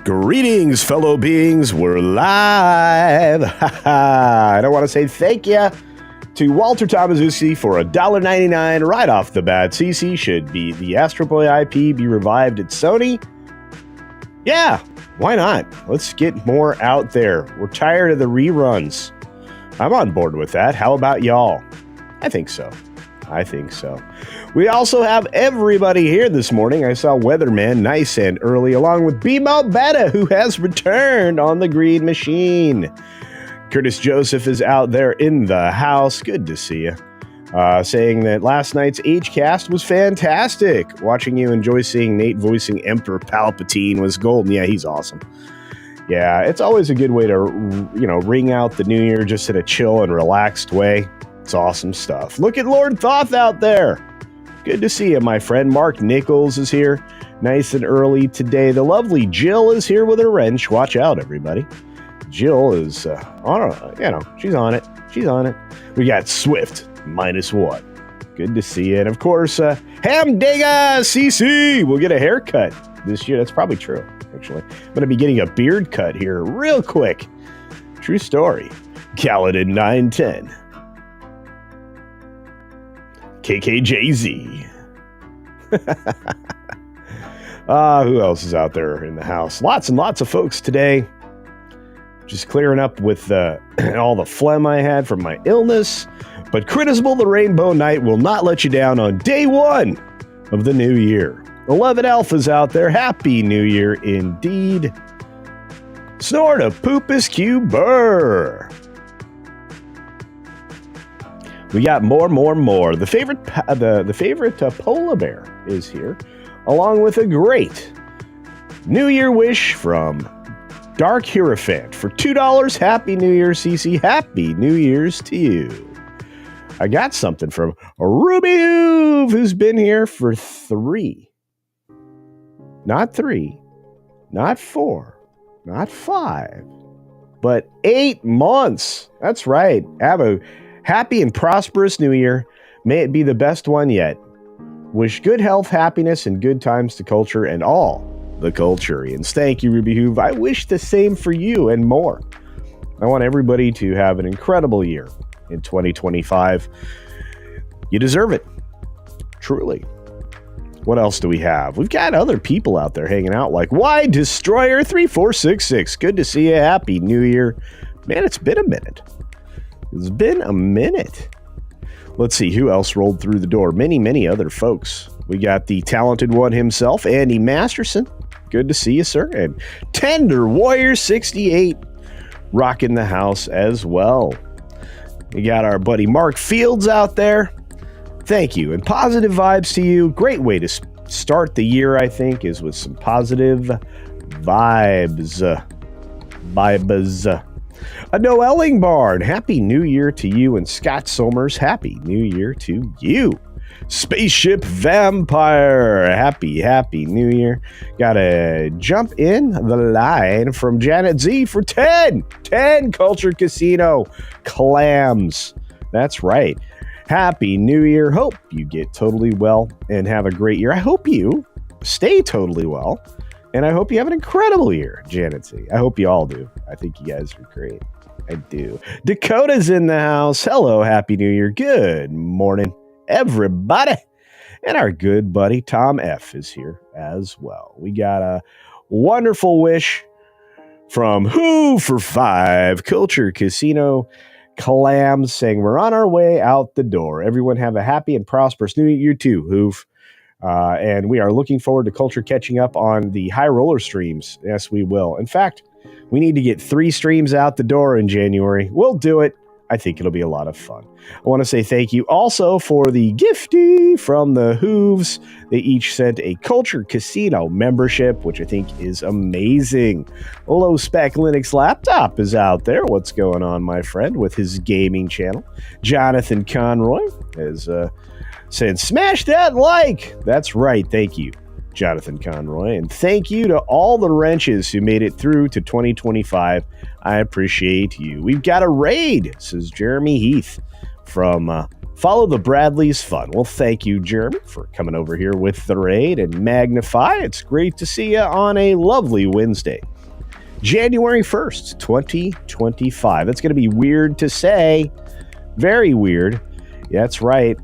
Greetings, fellow beings. We're live. I don't want to say thank you to Walter Odysee for $1.99 right off the bat. CC, should be the Astro Boy IP be revived at Sony? Yeah, why not? Let's get more out there. We're tired of the reruns. I'm on board with that. How about y'all? I think so. We also have everybody here this morning. I saw Weatherman nice and early, along with BMO Beta, who has returned on the Green Machine. Curtis Joseph is out there in the house. Good to see you. Saying that last night's H-Cast was fantastic. Watching you enjoy seeing Nate voicing Emperor Palpatine was golden. Yeah, he's awesome. Yeah, it's always a good way to, ring out the new year just in a chill and relaxed way. It's awesome stuff. Look at Lord Thoth out there. Good to see you, my friend. Mark Nichols is here nice and early today. The lovely Jill is here with her wrench. Watch out, everybody. Jill is she's on it. We got Swift -1. Good to see you. And of course, Hamm Dega CC will get a haircut this year. That's probably true, actually. I'm going to be getting a beard cut here real quick. True story. Kaladin 910. KKJZ. Who else is out there in the house? Lots and lots of folks today. Just clearing up with all the phlegm I had from my illness. But Critisable the Rainbow Knight will not let you down on day one of the new year. 11 Alphas out there. Happy New Year indeed. Snort of Poopus Q Burr. We got more. The favorite polar bear is here, along with a great New Year wish from Dark Hierophant for $2. Happy New Year, CC. Happy New Year's to you. I got something from Ruby Hoove, who's been here for 3. Not 3, not 4, not 5, but 8 months. That's right. Have a happy and prosperous New Year. May it be the best one yet. Wish good health, happiness, and good times to culture and all the Culturians. Thank you, Ruby Hoove. I wish the same for you and more. I want everybody to have an incredible year in 2025. You deserve it. Truly. What else do we have? We've got other people out there hanging out like Y Destroyer 3466. Good to see you. Happy New Year. Man, it's been a minute. Let's see who else rolled through the door. Many other folks. We got the talented one himself, Andy Masterson. Good to see you, sir. And Tender Warrior 68 rocking the house as well. We got our buddy Mark Fields out there. Thank you. And positive vibes to you. Great way to start the year, I think, is with some positive vibes. A Noeling Barn, Happy New Year to you. And Scott Somers, Happy New Year to you. Spaceship Vampire, Happy New Year. Gotta jump in the line from Janet Z for 10 Culture Casino clams. That's right. Happy New Year. Hope you get totally well and have a great year. I hope you stay totally well. And I hope you have an incredible year, Janet Z. I hope you all do. I think you guys are great. I do. Dakota's in the house. Hello, Happy New Year. Good morning, everybody. And our good buddy Tom F is here as well. We got a wonderful wish from Who for 5 Culture Casino clams saying we're on our way out the door. Everyone have a happy and prosperous New Year too, Hoof. And we are looking forward to Culture catching up on the high roller streams. Yes, we will. In fact, we need to get 3 streams out the door in January. We'll do it. I think it'll be a lot of fun. I want to say thank you also for the gifty from the Hooves. They each sent a Culture Casino membership, which I think is amazing. Low Spec Linux Laptop is out there. What's going on, my friend, with his gaming channel? Jonathan Conroy is saying, smash that like. That's right. Thank you, Jonathan Conroy. And thank you to all the wrenches who made it through to 2025. I appreciate you. We've got a raid, says Jeremy Heath from Follow the Bradleys Fun. Well, thank you, Jeremy, for coming over here with the raid and Magnify. It's great to see you on a lovely Wednesday. January 1st, 2025. That's going to be weird to say. Very weird. Yeah, that's right.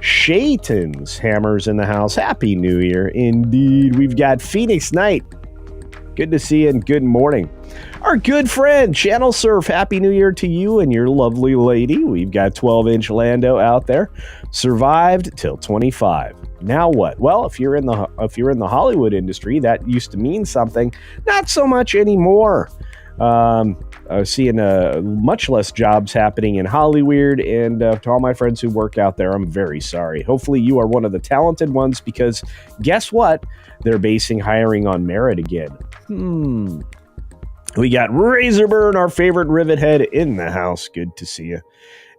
Shayton's Hammers in the house. Happy New Year. Indeed. We've got Phoenix Knight. Good to see you and good morning. Our good friend, Channel Surf, Happy New Year to you and your lovely lady. We've got 12-inch Lando out there. Survived till 25. Now what? Well, if you're in the Hollywood industry, that used to mean something. Not so much anymore. Seeing much less jobs happening in Hollywood, and to all my friends who work out there, I'm very sorry. Hopefully you are one of the talented ones, because guess what? They're basing hiring on merit again. We got Razorburn, our favorite rivet head, in the house. Good to see you.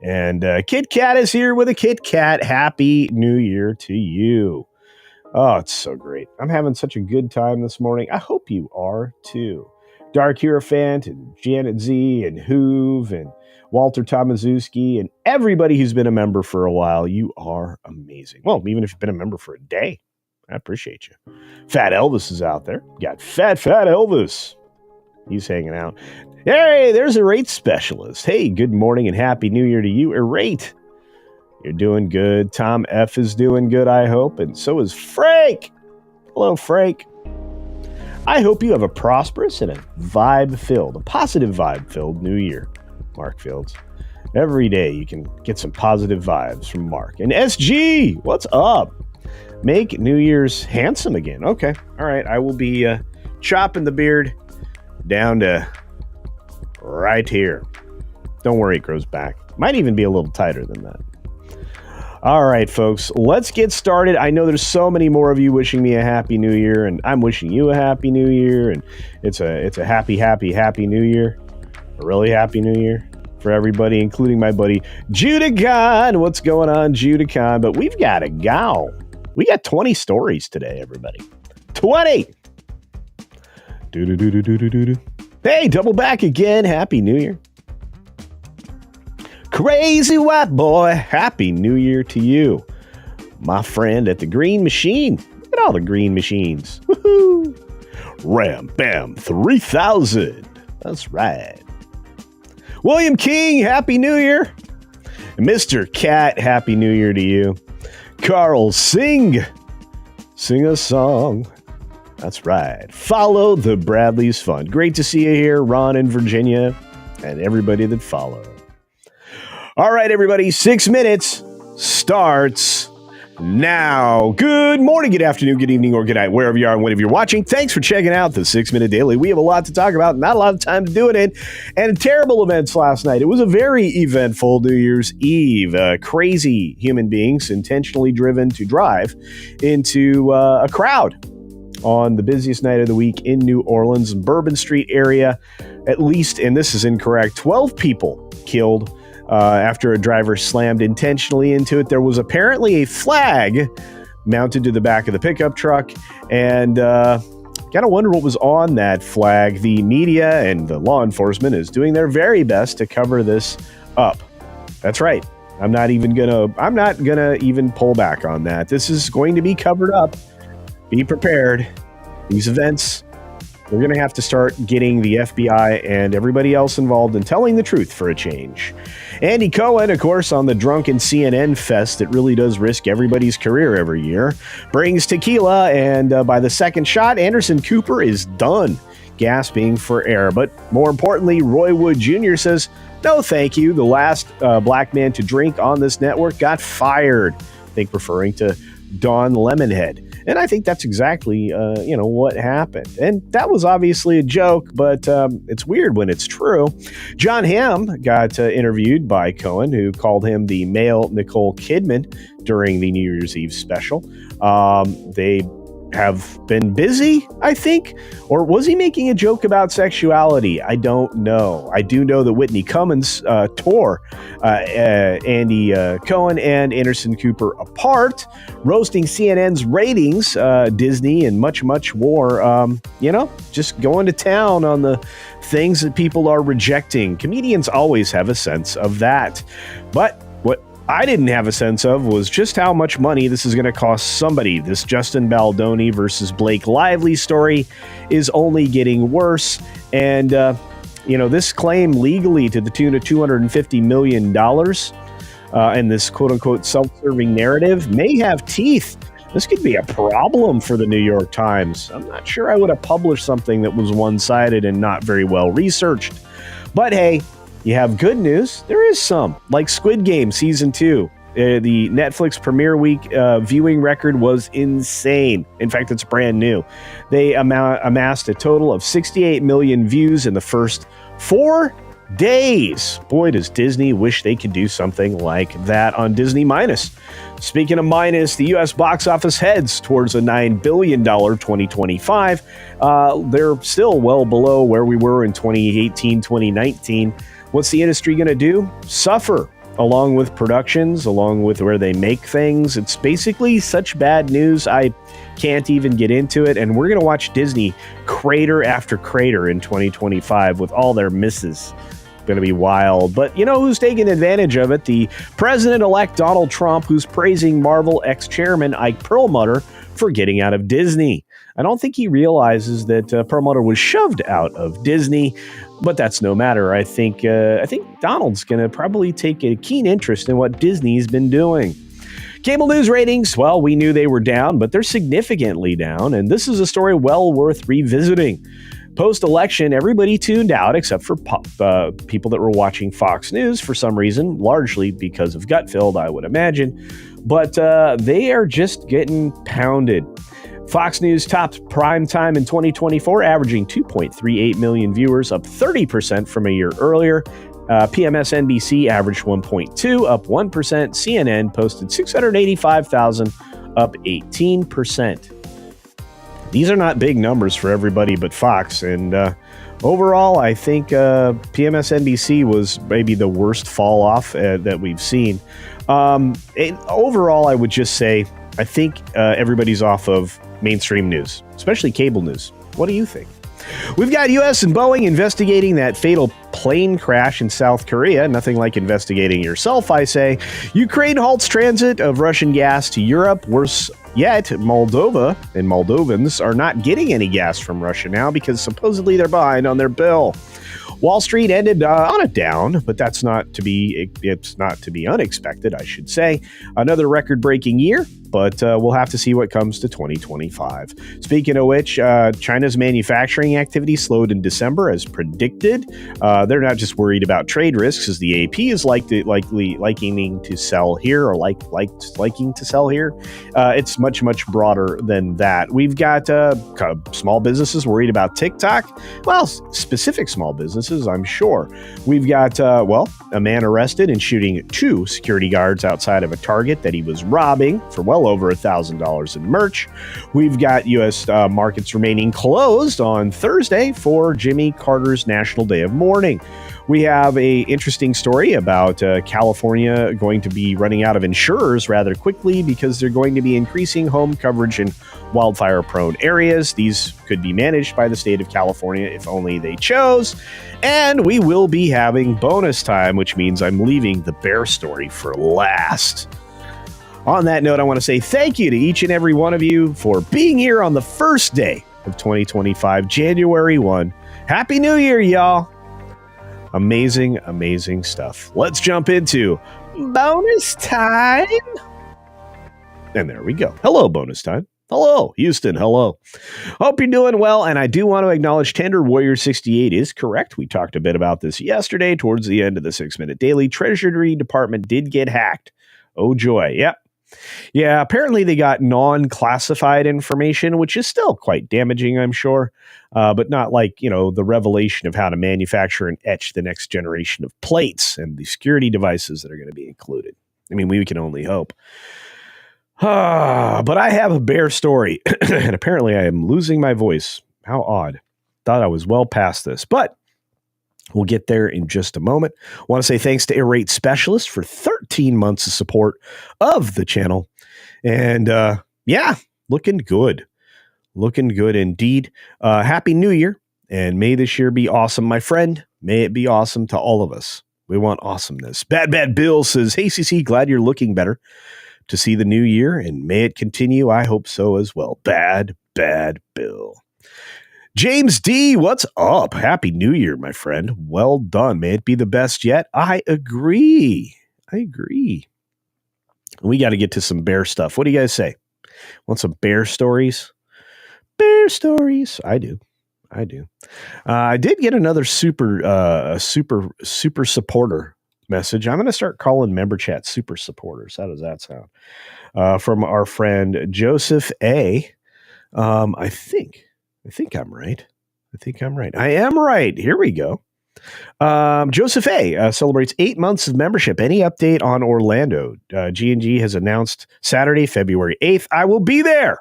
And Kit Kat is here with a Kit Kat. Happy New Year to you. Oh, it's so great. I'm having such a good time this morning. I hope you are too. Dark Hierophant and Janet Z and Hoove and Walter Tomaszewski and everybody who's been a member for a while. You are amazing. Well, even if you've been a member for a day, I appreciate you. Fat Elvis is out there. Got Fat Elvis. He's hanging out. Hey, there's a rate specialist. Hey, good morning and Happy New Year to you. Rate. You're doing good. Tom F is doing good, I hope. And so is Frank. Hello, Frank. I hope you have a prosperous and a positive vibe-filled New Year, Mark Fields. Every day you can get some positive vibes from Mark. And SG, what's up? Make New Year's handsome again. Okay, all right. I will be chopping the beard down to right here. Don't worry, it grows back. Might even be a little tighter than that. All right, folks, let's get started. I know there's so many more of you wishing me a Happy New Year, and I'm wishing you a Happy New Year, and it's a happy New Year, a really Happy New Year for everybody, including my buddy Judicon. What's going on, Judicon? But we've got a gal. We got 20 stories today, everybody. 20! Hey, double back again. Happy New Year. Crazy white boy, Happy New Year to you. My friend at the Green Machine. Look at all the green machines. Woohoo! Ram Bam 3000. That's right. William King, Happy New Year. Mr. Cat, Happy New Year to you. Carl, sing a song. That's right. Follow the Bradleys Fun. Great to see you here, Ron in Virginia, and everybody that followed. All right, everybody, 6 minutes starts now. Good morning, good afternoon, good evening, or good night, wherever you are and whenever you're watching. Thanks for checking out the 6 Minute Daily. We have a lot to talk about, not a lot of time to do it in, and terrible events last night. It was a very eventful New Year's Eve. Crazy human beings intentionally driven to drive into a crowd on the busiest night of the week in New Orleans, Bourbon Street area. At least, and this is incorrect, 12 people killed after a driver slammed intentionally into it. There was apparently a flag mounted to the back of the pickup truck, and gotta wonder what was on that flag. The media and the law enforcement is doing their very best to cover this up. That's right. I'm not gonna even pull back on that. This is going to be covered up. Be prepared. These events, we're going to have to start getting the FBI and everybody else involved in telling the truth for a change. Andy Cohen, of course, on the drunken CNN fest that really does risk everybody's career every year, brings tequila, and by the second shot, Anderson Cooper is done gasping for air. But more importantly, Roy Wood Jr. says, no, thank you. The last black man to drink on this network got fired. I think referring to Don Lemonhead. And I think that's exactly, what happened. And that was obviously a joke, but it's weird when it's true. John Hamm got interviewed by Cohen, who called him the male Nicole Kidman during the New Year's Eve special. They have been busy, I think. Or was he making a joke about sexuality? I don't know. I do know that Whitney Cummings tore Andy Cohen and Anderson Cooper apart, roasting CNN's ratings, Disney, and much, much more. Just going to town on the things that people are rejecting. Comedians always have a sense of that. But what I didn't have a sense of was just how much money this is going to cost somebody. This Justin Baldoni versus Blake Lively story is only getting worse. And, this claim legally to the tune of $250 million and this quote-unquote self-serving narrative may have teeth. This could be a problem for the New York Times. I'm not sure I would have published something that was one-sided and not very well researched. But hey, you have good news. There is some, like Squid Game Season 2. The Netflix premiere week viewing record was insane. In fact, it's brand new. They amassed a total of 68 million views in the first 4 days. Boy, does Disney wish they could do something like that on Disney Minus. Speaking of minus, the U.S. box office heads towards a $9 billion 2025. They're still well below where we were in 2018, 2019. What's the industry going to do? Suffer, along with productions, along with where they make things. It's basically such bad news, I can't even get into it. And we're going to watch Disney crater after crater in 2025 with all their misses. Going to be wild. But you know who's taking advantage of it? The president-elect Donald Trump, who's praising Marvel ex-chairman Ike Perlmutter for getting out of Disney. I don't think he realizes that Perlmutter was shoved out of Disney, but that's no matter. I think Donald's going to probably take a keen interest in what Disney's been doing. Cable news ratings, well, we knew they were down, but they're significantly down, and this is a story well worth revisiting. Post-election, everybody tuned out except for people that were watching Fox News for some reason, largely because of gut-filled, I would imagine. But they are just getting pounded. Fox News topped prime time in 2024, averaging 2.38 million viewers, up 30% from a year earlier. PMSNBC averaged 1.2, up 1%. CNN posted 685,000, up 18%. These are not big numbers for everybody but Fox. And overall, I think PMSNBC was maybe the worst fall off that we've seen. Overall, I would just say, I think everybody's off of mainstream news, especially cable news. What do you think? We've got U.S. and Boeing investigating that fatal plane crash in South Korea. Nothing like investigating yourself, I say. Ukraine halts transit of Russian gas to Europe. Worse yet, Moldova and Moldovans are not getting any gas from Russia now because supposedly they're behind on their bill. Wall Street ended on a down, but it's not to be unexpected, I should say. Another record-breaking year, but we'll have to see what comes to 2025. Speaking of which, China's manufacturing activity slowed in December as predicted. They're not just worried about trade risks, as the AP is liking to sell here, or liking to sell here. It's much, much broader than that. We've got small businesses worried about TikTok. Well, specific small businesses, I'm sure. We've got, a man arrested and shooting 2 security guards outside of a Target that he was robbing for well over $1,000 in merch. We've got U.S. Markets remaining closed on Thursday for Jimmy Carter's National Day of Mourning. We have a interesting story about California going to be running out of insurers rather quickly because they're going to be increasing home coverage in wildfire-prone areas. These could be managed by the state of California if only they chose. And we will be having bonus time, which means I'm leaving the bear story for last. On that note, I want to say thank you to each and every one of you for being here on the first day of 2025, January 1. Happy New Year, y'all. Amazing, amazing stuff. Let's jump into bonus time. And there we go. Hello, bonus time. Hello, Houston. Hello. Hope you're doing well. And I do want to acknowledge Tender Warrior 68 is correct. We talked a bit about this yesterday towards the end of the 6-Minute Daily. Treasury Department did get hacked. Oh, joy. Yep. Yeah, apparently they got non-classified information, which is still quite damaging, I'm sure, but not like, the revelation of how to manufacture and etch the next generation of plates and the security devices that are going to be included. I mean, we can only hope. But I have a bear story, and apparently I am losing my voice. How odd. Thought I was well past this, but we'll get there in just a moment. Want to say thanks to Air Specialist for 13 months of support of the channel. And yeah, looking good. Looking good indeed. Happy New Year, and may this year be awesome, my friend. May it be awesome to all of us. We want awesomeness. Bad Bill says, hey, CC, glad you're looking better to see the new year, and may it continue. I hope so as well. Bad Bill. James D, what's up? Happy New Year, my friend. Well done. May it be the best yet. I agree. We got to get to some bear stuff. What do you guys say? Want some bear stories? Bear stories. I do. I did get another super supporter message. I'm going to start calling member chat super supporters. How does that sound? From our friend Joseph A. I think I'm right. I am right. Here we go. Joseph A. Celebrates 8 months of membership. Any update on Orlando? G&G has announced Saturday, February 8th. I will be there.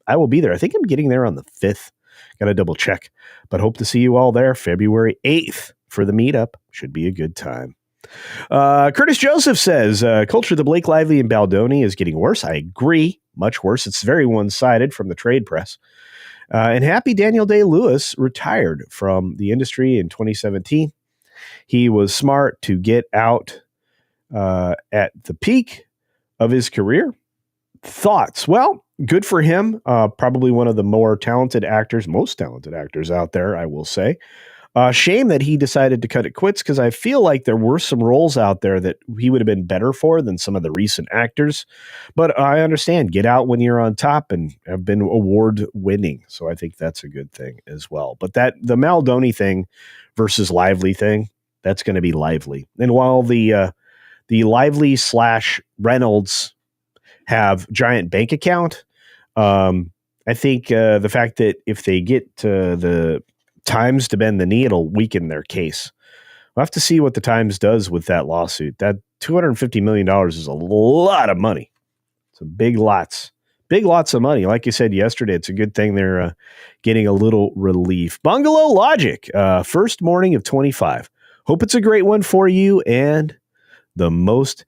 I think I'm getting there on the 5th. Got to double check, but hope to see you all there February 8th for the meetup. Should be a good time. Curtis Joseph says, culture of the Blake Lively and Baldoni is getting worse. I agree. Much worse. It's very one-sided from the trade press. And happy Daniel Day-Lewis retired from the industry in 2017. He was smart to get out at the peak of his career. Thoughts? Well, good for him. Probably one of the most talented actors out there, I will say. Shame that he decided to cut it quits, because I feel like there were some roles out there that he would have been better for than some of the recent actors. But I understand, get out when you're on top and have been award winning. So I think that's a good thing as well. But the Baldoni thing versus Lively thing, that's going to be Lively. And while the Lively / Reynolds have giant bank account, I think the fact that if they get the Times to bend the knee, it'll weaken their case. We'll have to see what the Times does with that lawsuit. That $250 million is a lot of money. It's a big lots of money. Like you said yesterday, it's a good thing they're getting a little relief. Bungalow Logic, first morning of 25. Hope it's a great one for you and the most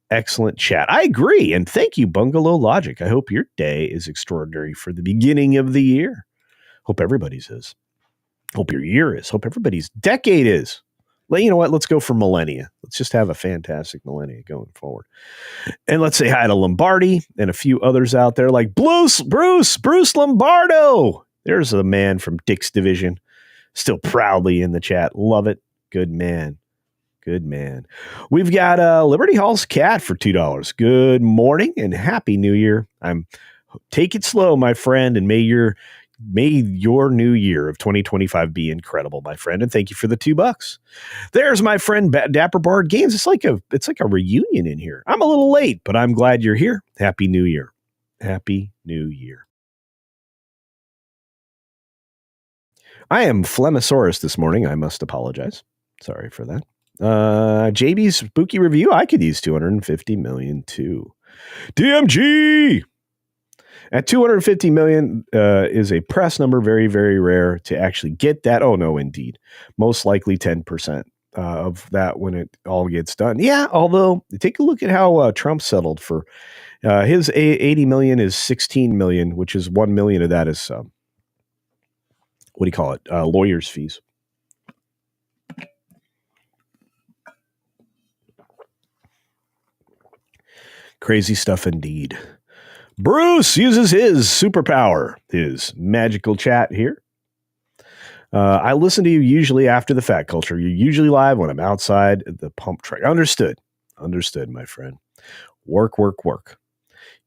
excellent chat. I agree. And thank you, Bungalow Logic. I hope your day is extraordinary for the beginning of the year. Hope everybody's is. Hope your year is. Hope everybody's decade is. Well, you know what? Let's go for millennia. Let's just have a fantastic millennia going forward. And let's say hi to Lombardi and a few others out there like Bruce Lombardo. There's a man from Dick's Division. Still proudly in the chat. Love it. Good man. We've got Liberty Hall's cat for $2. Good morning and happy New Year. Take it slow, my friend, and may your new year of 2025 be incredible, my friend. And thank you for the $2. There's my friend Dapper Bard Games. It's like a reunion in here. I'm a little late, but I'm glad you're here. Happy New Year. Happy New Year. I am Phlegmosaurus this morning. I must apologize. Sorry for that. JB's spooky review. I could use 250 million too. DMG at 250 million is a press number. Very, very rare to actually get that. Oh no, indeed. Most likely 10% of that when it all gets done. Yeah. Although take a look at how Trump settled for his 80 million is 16 million, which is 1 million of that is what do you call it? Lawyers' fees. Crazy stuff indeed. Bruce uses his superpower, his magical chat here. I listen to you usually after the fact, Culture. You're usually live when I'm outside the pump track. Understood, my friend. Work.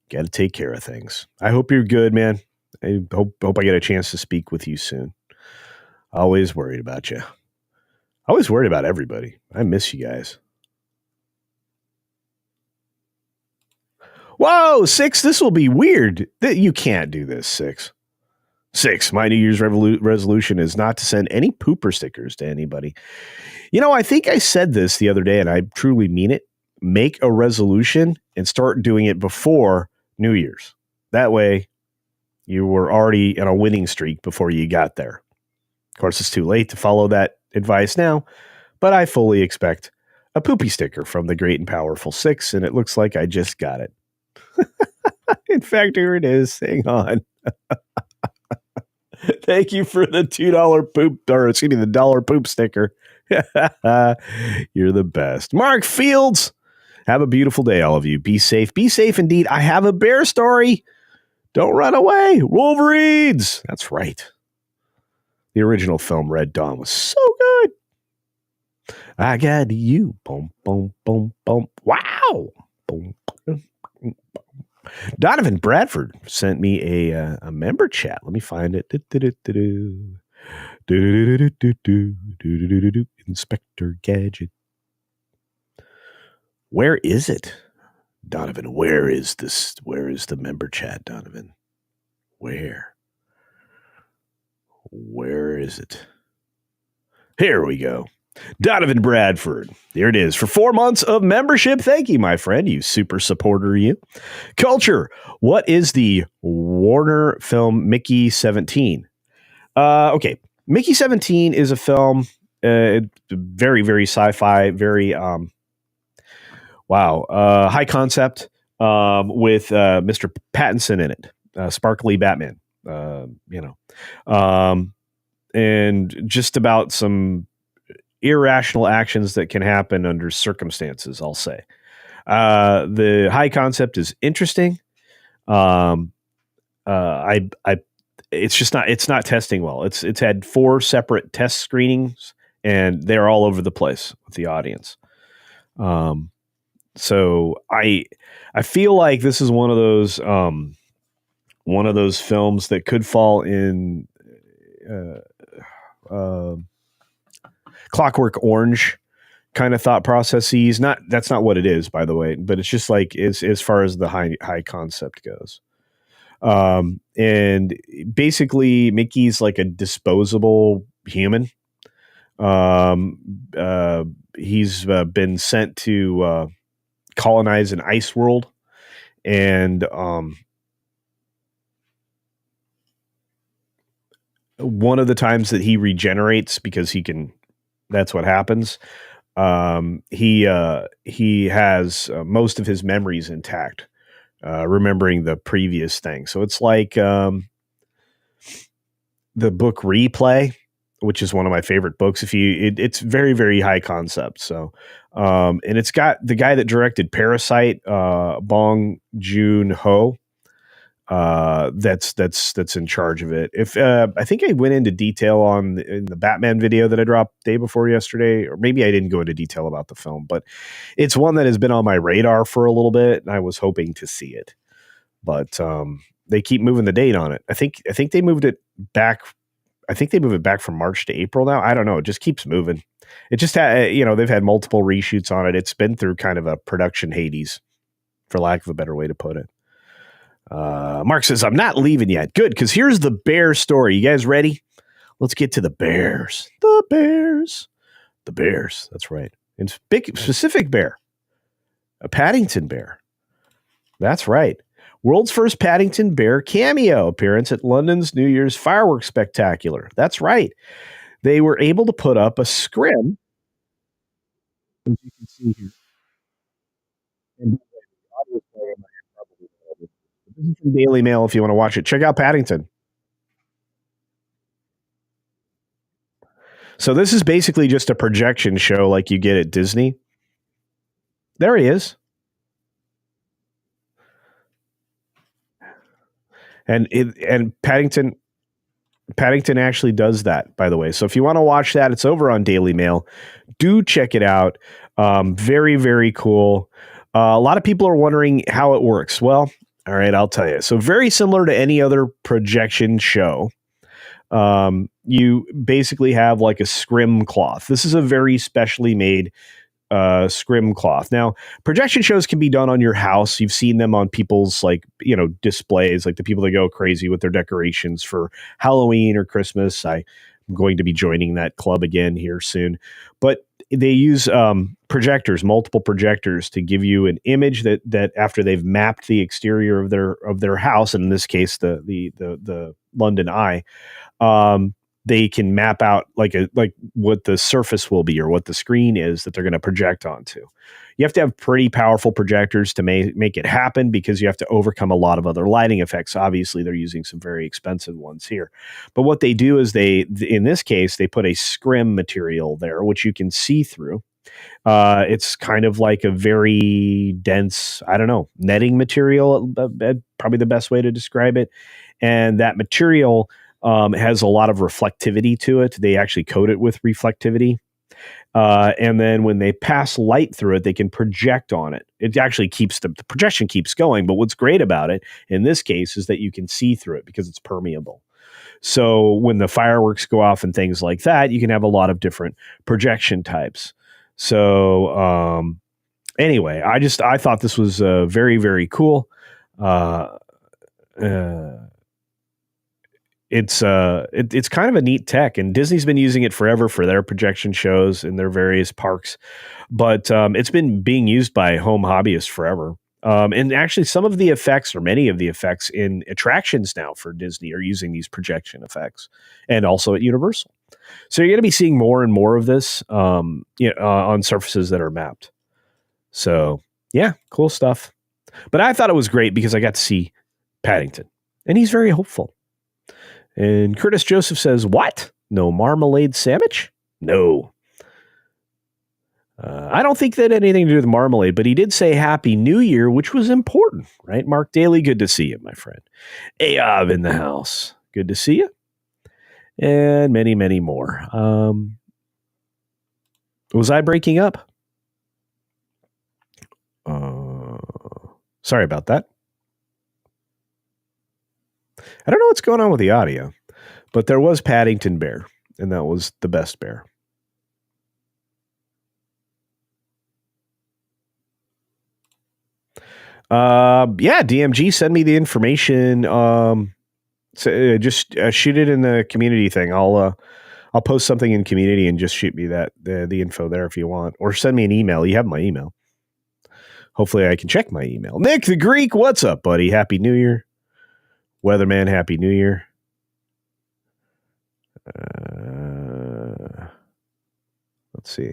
Got to take care of things. I hope you're good, man. I hope I get a chance to speak with you soon. Always worried about you. Always worried about everybody. I miss you guys. Whoa, 6, this will be weird. You can't do this, 6. 6, my New Year's resolution is not to send any pooper stickers to anybody. You know, I think I said this the other day, and I truly mean it. Make a resolution and start doing it before New Year's. That way, you were already on a winning streak before you got there. Of course, it's too late to follow that advice now, but I fully expect a poopy sticker from the Great and Powerful Six, and it looks like I just got it. In fact, here it is. Hang on. Thank you for the $2 poop, or excuse me, the $1 poop sticker. You're the best. Mark Fields, have a beautiful day, all of you. Be safe. Be safe indeed. I have a bear story. Don't run away. Wolverines. That's right. The original film Red Dawn was so good. I got you. Boom, boom, boom, boom. Wow. Boom, boom, boom. Donovan Bradford sent me a member chat. Let me find it. Inspector Gadget. Where is it? Donovan, where is this? Where is the member chat, Donovan? Where is it? Here we go. Donovan Bradford. There it is. For 4 months of membership. Thank you, my friend. You super supporter, you. Culture. What is the Warner film Mickey 17? Okay. Mickey 17 is a film, very, very sci-fi, very, high concept, with Mr. Pattinson in it. Sparkly Batman, and just about some irrational actions that can happen under circumstances, I'll say. The high concept is interesting. It's not testing well. It's had 4 separate test screenings, and they're all over the place with the audience. So I feel like this is one of those films that could fall in Clockwork Orange kind of thought processes. That's not what it is, by the way, but it's just like as far as the high concept goes. And basically Mickey's like a disposable human. He's been sent to colonize an ice world, and one of the times that he regenerates, because he can, that's what happens. He has most of his memories intact, remembering the previous thing. So it's like the book Replay, which is one of my favorite books. It's very, very high concept. So, and it's got the guy that directed Parasite, Bong Joon-ho. That's in charge of it. If I think I went into detail in the Batman video that I dropped day before yesterday, or maybe I didn't go into detail about the film, but it's one that has been on my radar for a little bit, and I was hoping to see it, but they keep moving the date on it. I think they moved it back. I think they moved it back from March to April now. I don't know. It just keeps moving. It just they've had multiple reshoots on it. It's been through kind of a production Hades, for lack of a better way to put it. Mark says, I'm not leaving yet. Good, because here's the bear story. You guys ready? Let's get to the bears. The bears. The bears. That's right. It's big, specific bear. A Paddington bear. That's right. World's first Paddington bear cameo appearance at London's New Year's fireworks spectacular. That's right. They were able to put up a scrim, as you can see here. And this is from Daily Mail if you want to watch it. Check out Paddington. So this is basically just a projection show like you get at Disney. There he is. And Paddington actually does that, by the way. So if you want to watch that, it's over on Daily Mail. Do check it out. Very, very cool. A lot of people are wondering how it works. Well, all right, I'll tell you. So very similar to any other projection show, you basically have like a scrim cloth. This is a very specially made scrim cloth. Now, projection shows can be done on your house. You've seen them on people's displays, like the people that go crazy with their decorations for Halloween or Christmas. I I'm going to be joining that club again here soon. But they use projectors, multiple projectors, to give you an image that after they've mapped the exterior of their house, and in this case the London Eye, they can map out like what the surface will be or what the screen is that they're going to project onto. You have to have pretty powerful projectors to make it happen, because you have to overcome a lot of other lighting effects. Obviously, they're using some very expensive ones here. But what they do is in this case, they put a scrim material there, which you can see through. It's kind of like a very dense, I don't know, netting material, probably the best way to describe it. And that material has a lot of reflectivity to it. They actually coat it with reflectivity. And then when they pass light through it, they can project on it. It actually keeps the projection keeps going. But what's great about it in this case is that you can see through it because it's permeable. So when the fireworks go off and things like that, you can have a lot of different projection types. So anyway, I thought this was very, very cool. It's kind of a neat tech, and Disney's been using it forever for their projection shows in their various parks, but it's been being used by home hobbyists forever. And actually some of the effects, or many of the effects in attractions now for Disney, are using these projection effects, and also at Universal. So you're going to be seeing more and more of this on surfaces that are mapped. So yeah, cool stuff. But I thought it was great because I got to see Paddington, and he's very hopeful. And Curtis Joseph says, "What? No marmalade sandwich? No. I don't think that had anything to do with marmalade, but he did say Happy New Year, which was important, right? Mark Daly, good to see you, my friend. Ayav in the house. Good to see you. And many, many more. Was I breaking up? Sorry about that. I don't know what's going on with the audio, but there was Paddington Bear, and that was the best bear. Yeah, DMG, send me the information. Just shoot it in the community thing. I'll post something in community and just shoot me the info there if you want, or send me an email. You have my email. Hopefully I can check my email. Nick the Greek, what's up, buddy? Happy New Year. Weatherman, Happy New Year. Let's see.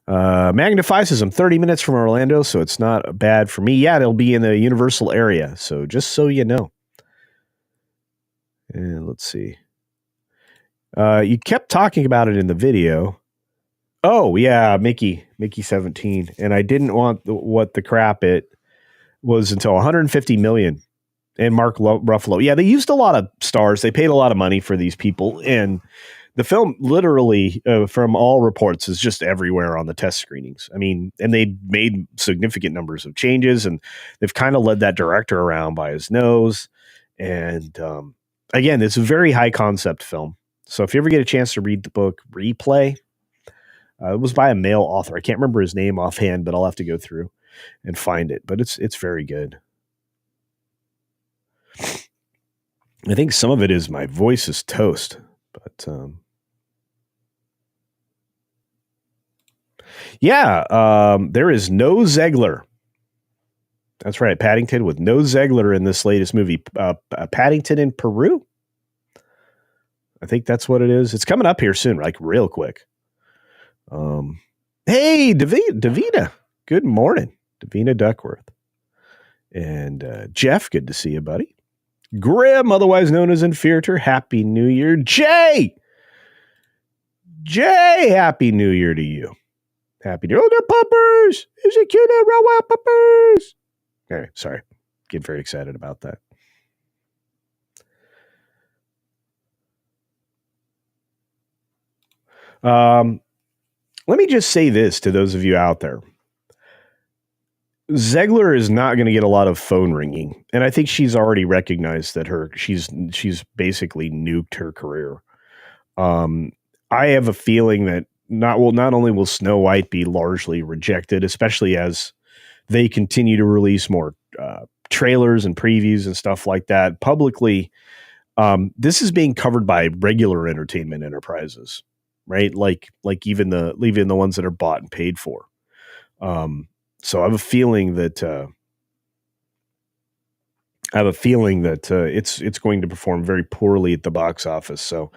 Magnify says I'm 30 minutes from Orlando, so it's not bad for me. Yeah, it'll be in the Universal area, so just so you know. And let's see. You kept talking about it in the video. Oh, yeah, Mickey 17. And I didn't want what the crap it was until 150 million. And Mark Ruffalo. Yeah, they used a lot of stars. They paid a lot of money for these people. And the film literally, from all reports, is just everywhere on the test screenings. I mean, and they made significant numbers of changes, and they've kind of led that director around by his nose. And again, it's a very high concept film. So if you ever get a chance to read the book Replay, it was by a male author. I can't remember his name offhand, but I'll have to go through and find it. But it's very good. I think some of it is my voice is toast, but there is no Zegler. That's right, Paddington with no Zegler in this latest movie. Paddington in Peru. I think that's what it is. It's coming up here soon, like real quick. Hey, Davina. Good morning, Davina Duckworth. And Jeff, good to see you, buddy. Grim, otherwise known as Inferior, Happy New Year. Jay, Happy New Year to you. Happy New Year. Oh, they're puppers. Is it cute? They're wild puppers. Okay, sorry. Get very excited about that. Let me just say this to those of you out there. Zegler is not going to get a lot of phone ringing, and I think she's already recognized that she's basically nuked her career. I have a feeling that not only will Snow White be largely rejected, especially as they continue to release more trailers and previews and stuff like that publicly. This is being covered by regular entertainment enterprises, right? Like even the ones that are bought and paid for. So I have a feeling that it's going to perform very poorly at the box office. So,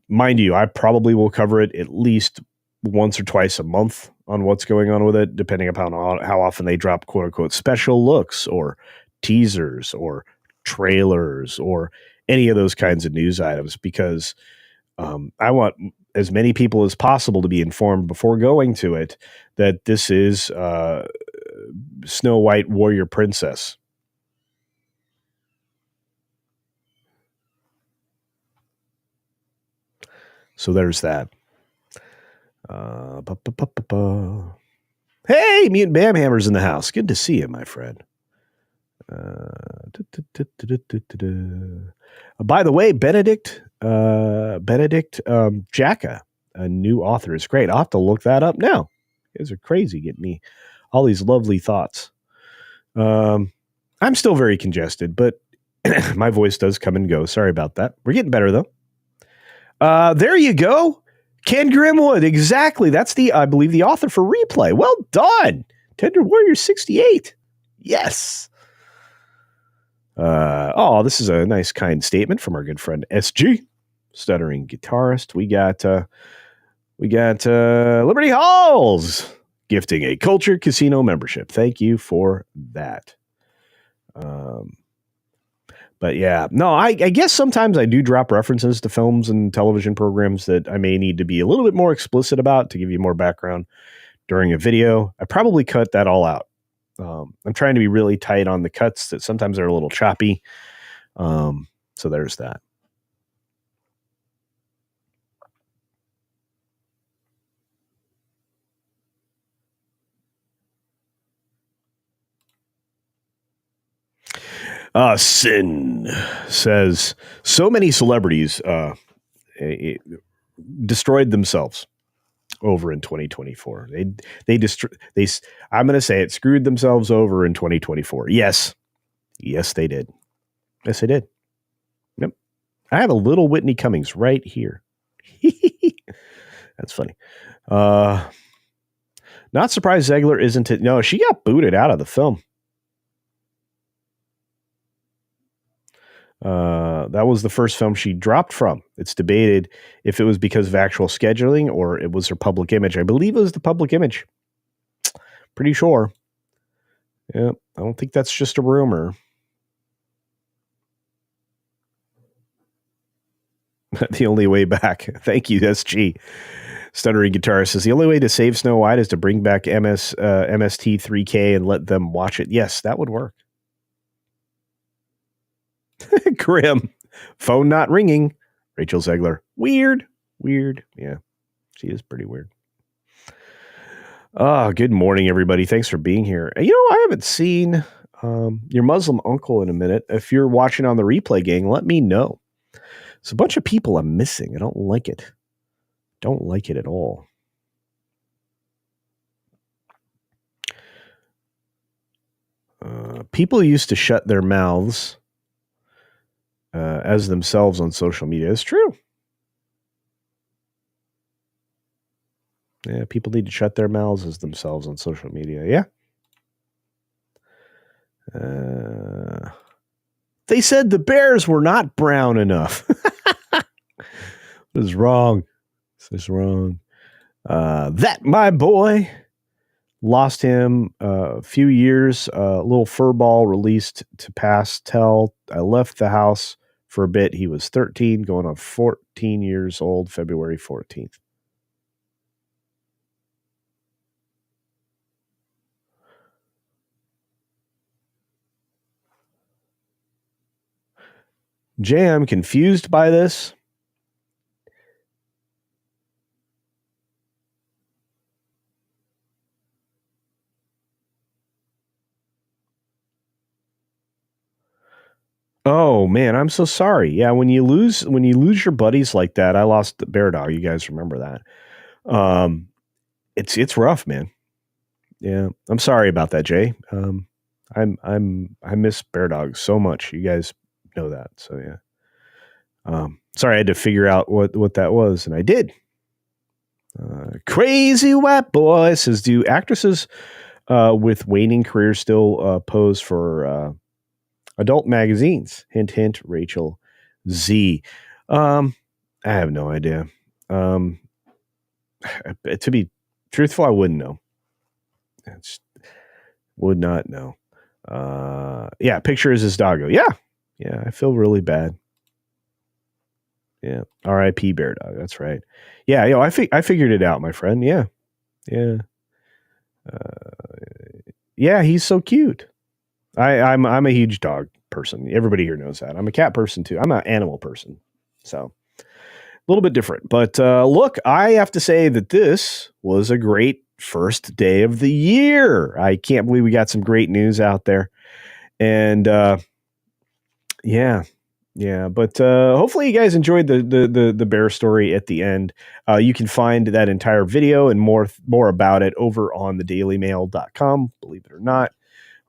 mind you, I probably will cover it at least once or twice a month on what's going on with it, depending upon how often they drop quote unquote special looks or teasers or trailers or any of those kinds of news items, because I want as many people as possible to be informed before going to it that this is Snow White Warrior Princess. So there's that. Hey, Mutant Bamhammer's in the house. Good to see you, my friend. By the way, Benedict Jacka, a new author, is great. I'll have to look that up now. You guys are crazy, getting me all these lovely thoughts. I'm still very congested, but my voice does come and go. Sorry about that. We're getting better, though. There you go. Ken Grimwood, exactly. That's I believe, the author for Replay. Well done. Tender Warrior 68. Yes. This is a nice, kind statement from our good friend SG, stuttering guitarist. We got Liberty Halls gifting a Culture Casino membership. Thank you for that. But yeah, no, I guess sometimes I do drop references to films and television programs that I may need to be a little bit more explicit about to give you more background during a video. I probably cut that all out. I'm trying to be really tight on the cuts that sometimes are a little choppy. So there's that. Sin says so many celebrities destroyed themselves over in 2024. I'm going to say it, screwed themselves over in 2024. Yes, they did. Yes, they did. Yep. I have a little Whitney Cummings right here. That's funny. Not surprised Zegler isn't it. No, she got booted out of the film. That was the first film she dropped from. It's debated if it was because of actual scheduling or it was her public image. I believe it was the public image. Pretty sure. Yeah, I don't think that's just a rumor. The only way back. Thank you, SG. Stuttering Guitarist says the only way to save Snow White is to bring back MST3K and let them watch it. Yes, that would work. Grim. Phone not ringing. Rachel Zegler. Weird. Yeah, she is pretty weird. Good morning, everybody. Thanks for being here. You know, I haven't seen your Muslim uncle in a minute. If you're watching on the replay, gang, let me know. It's a bunch of people I'm missing. I don't like it. Don't like it at all. People used to shut their mouths as themselves on social media. It's true. Yeah, people need to shut their mouths as themselves on social media. Yeah. They said the Bears were not brown enough. This is wrong. This is wrong. That my boy. Lost him a few years. Little furball released to pastel. I left the house for a bit. He was 13, going on 14 years old, February 14th. Jay, I'm confused by this. Oh man, I'm so sorry. Yeah, when you lose your buddies like that, I lost the Bear Dog. You guys remember that? It's rough, man. Yeah, I'm sorry about that, Jay. I miss Bear Dog so much. You guys know that, so yeah. Sorry, I had to figure out what that was, and I did. Crazy White Boy says, do actresses with waning careers still pose for adult magazines? Hint, hint, Rachel Z. I have no idea. To be truthful, I wouldn't know. Would not know. Yeah, picture is his doggo. Yeah, I feel really bad. Yeah, R.I.P. Bear Dog. That's right. Yeah, I figured it out, my friend. Yeah. Yeah, he's so cute. I'm a huge dog person. Everybody here knows that. I'm a cat person too. I'm an animal person. So a little bit different. But look, I have to say that this was a great first day of the year. I can't believe we got some great news out there. And yeah. But hopefully you guys enjoyed the bear story at the end. You can find that entire video and more about it over on thedailymail.com, believe it or not,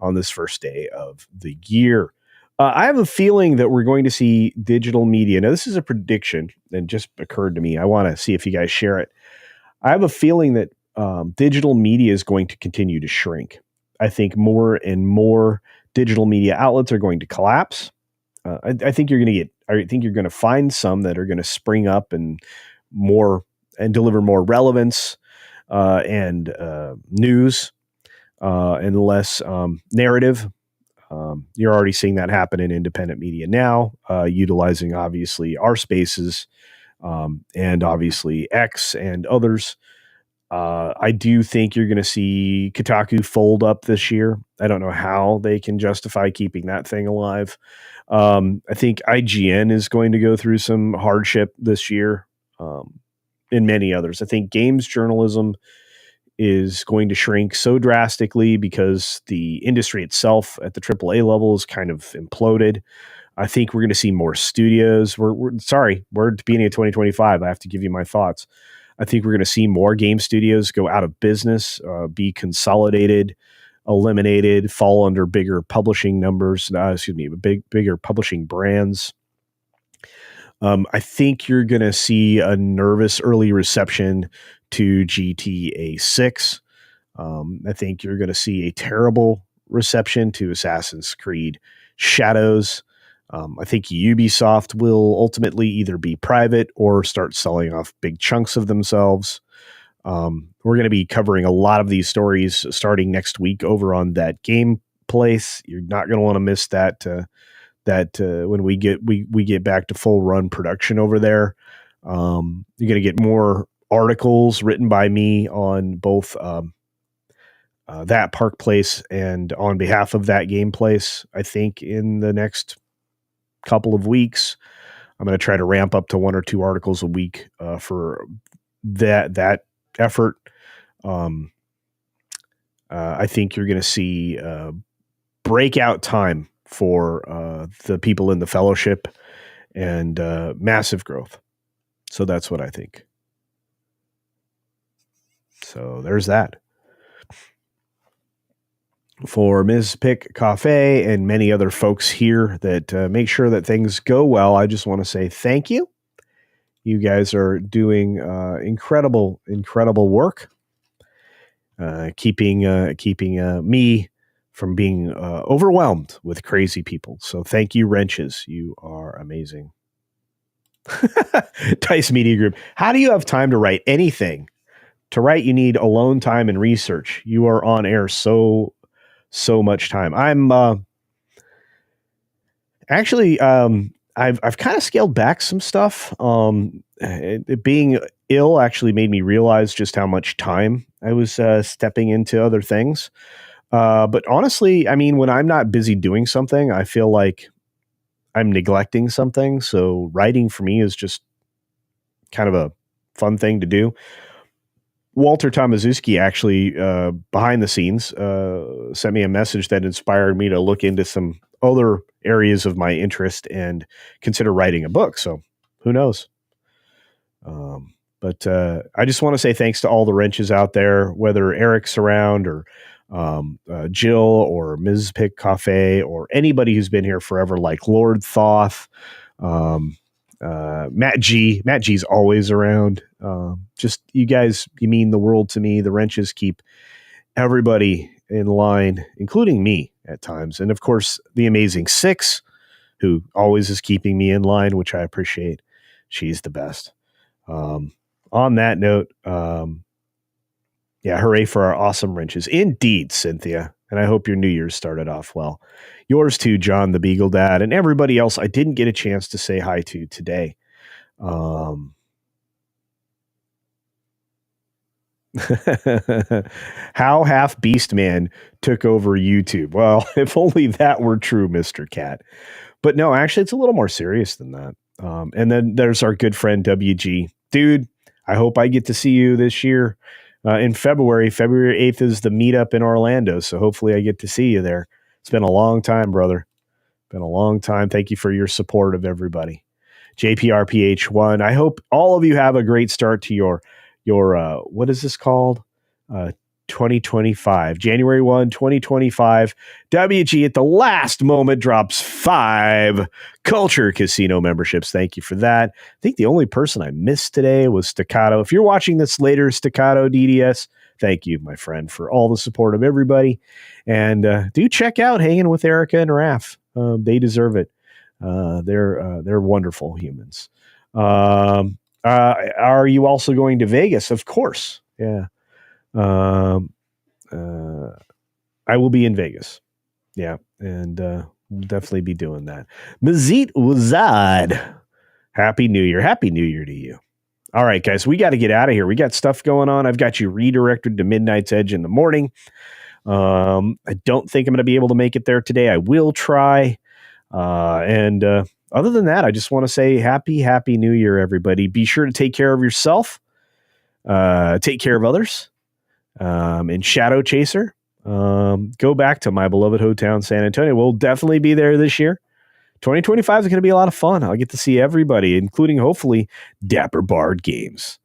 on this first day of the year. I have a feeling that we're going to see digital media. Now, this is a prediction that just occurred to me. I want to see if you guys share it. I have a feeling that digital media is going to continue to shrink. I think more and more digital media outlets are going to collapse. I think you're going to find some that are going to spring up and deliver more relevance and news and less narrative. You're already seeing that happen in independent media now, utilizing obviously our spaces and obviously X and others. I do think you're going to see Kotaku fold up this year. I don't know how they can justify keeping that thing alive. I think IGN is going to go through some hardship this year, and many others. I think games journalism is going to shrink so drastically because the industry itself at the AAA level is kind of imploded. I think we're going to see more studios. We're at the beginning of 2025. I have to give you my thoughts. I think we're going to see more game studios go out of business, be consolidated, eliminated, fall under bigger publishing numbers. Bigger publishing brands. I think you're going to see a nervous early reception to GTA 6. I think you're going to see a terrible reception to Assassin's Creed Shadows. I think Ubisoft will ultimately either be private or start selling off big chunks of themselves. We're going to be covering a lot of these stories starting next week over on That Game Place. You're not going to want to miss that. When we get back to full run production over there, you're going to get more articles written by me on both that Park Place and on behalf of That Game Place. I think in the next couple of weeks, I'm going to try to ramp up to 1 or 2 articles a week for that effort. I think you're going to see breakout time for the people in the fellowship and massive growth. So that's what I think. So there's that. For Ms. Pick Cafe and many other folks here that make sure that things go well, I just want to say thank you. You guys are doing incredible work, keeping me from being overwhelmed with crazy people. So thank you, Wrenches. You are amazing. Dice Media Group. How do you have time to write anything? To write, you need alone time and research. You are on air so much time. I'm actually I've kind of scaled back some stuff. Being ill actually made me realize just how much time I was stepping into other things. But honestly, I mean, when I'm not busy doing something, I feel like I'm neglecting something. So writing for me is just kind of a fun thing to do. Walter Tomaszewski actually, behind the scenes, sent me a message that inspired me to look into some other areas of my interest and consider writing a book. So who knows? But I just want to say thanks to all the wrenches out there, whether Eric's around or Jill or Ms. Pick Cafe or anybody who's been here forever, like Lord Thoth, Matt G. Matt G's always around. Just you guys, you mean the world to me. The wrenches keep everybody in line, including me at times. And of course, the amazing Six, who always is keeping me in line, which I appreciate. She's the best. On that note, hooray for our awesome wrenches. Indeed, Cynthia. And I hope your New Year's started off well. Yours too, John the Beagle Dad, and everybody else I didn't get a chance to say hi to today. How Half Beast Man took over YouTube. Well, if only that were true, Mr. Cat. But no, actually, it's a little more serious than that. And then there's our good friend WG. Dude, I hope I get to see you this year in February. February 8th is the meetup in Orlando, so hopefully I get to see you there. It's been a long time, brother. Been a long time. Thank you for your support of everybody. JPRPH1. I hope all of you have a great start to your what is this called? 2025. January 1, 2025. WG at the last moment drops 5 Culture Casino memberships. Thank you for that. I think the only person I missed today was Staccato. If you're watching this later, Staccato DDS, thank you, my friend, for all the support of everybody. And do check out Hanging with Erica and Raph. They deserve it. They're wonderful humans. Are you also going to Vegas? Of course. Yeah. I will be in Vegas. Yeah. And we'll definitely be doing that. Mazit Wazad. Happy New Year. Happy New Year to you. All right, guys, we got to get out of here. We got stuff going on. I've got you redirected to Midnight's Edge in the morning. I don't think I'm going to be able to make it there today. I will try. And other than that, I just want to say happy New Year, everybody. Be sure to take care of yourself. Take care of others. And Shadow Chaser. Go back to my beloved hometown, San Antonio. We'll definitely be there this year. 2025 is going to be a lot of fun. I'll get to see everybody, including hopefully Dapper Bard Games.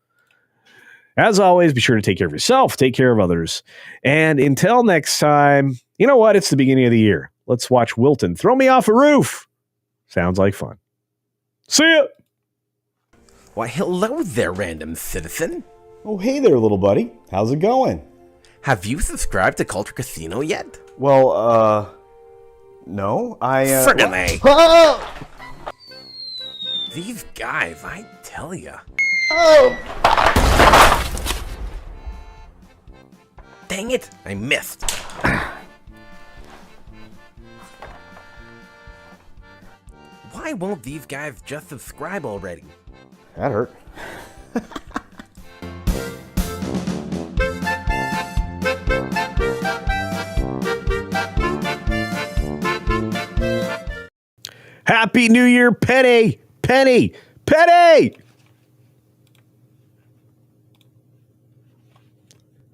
As always, be sure to take care of yourself, take care of others. And until next time, you know what? It's the beginning of the year. Let's watch Wilton throw me off a roof. Sounds like fun. See ya! Why, hello there, random citizen. Oh, hey there, little buddy. How's it going? Have you subscribed to Culture Casino yet? Well, no. Friggin' A. Oh! These guys, I tell ya. Oh! Dang it, I missed. Why won't these guys just subscribe already? That hurt. Happy New Year, Penny! Penny! Penny!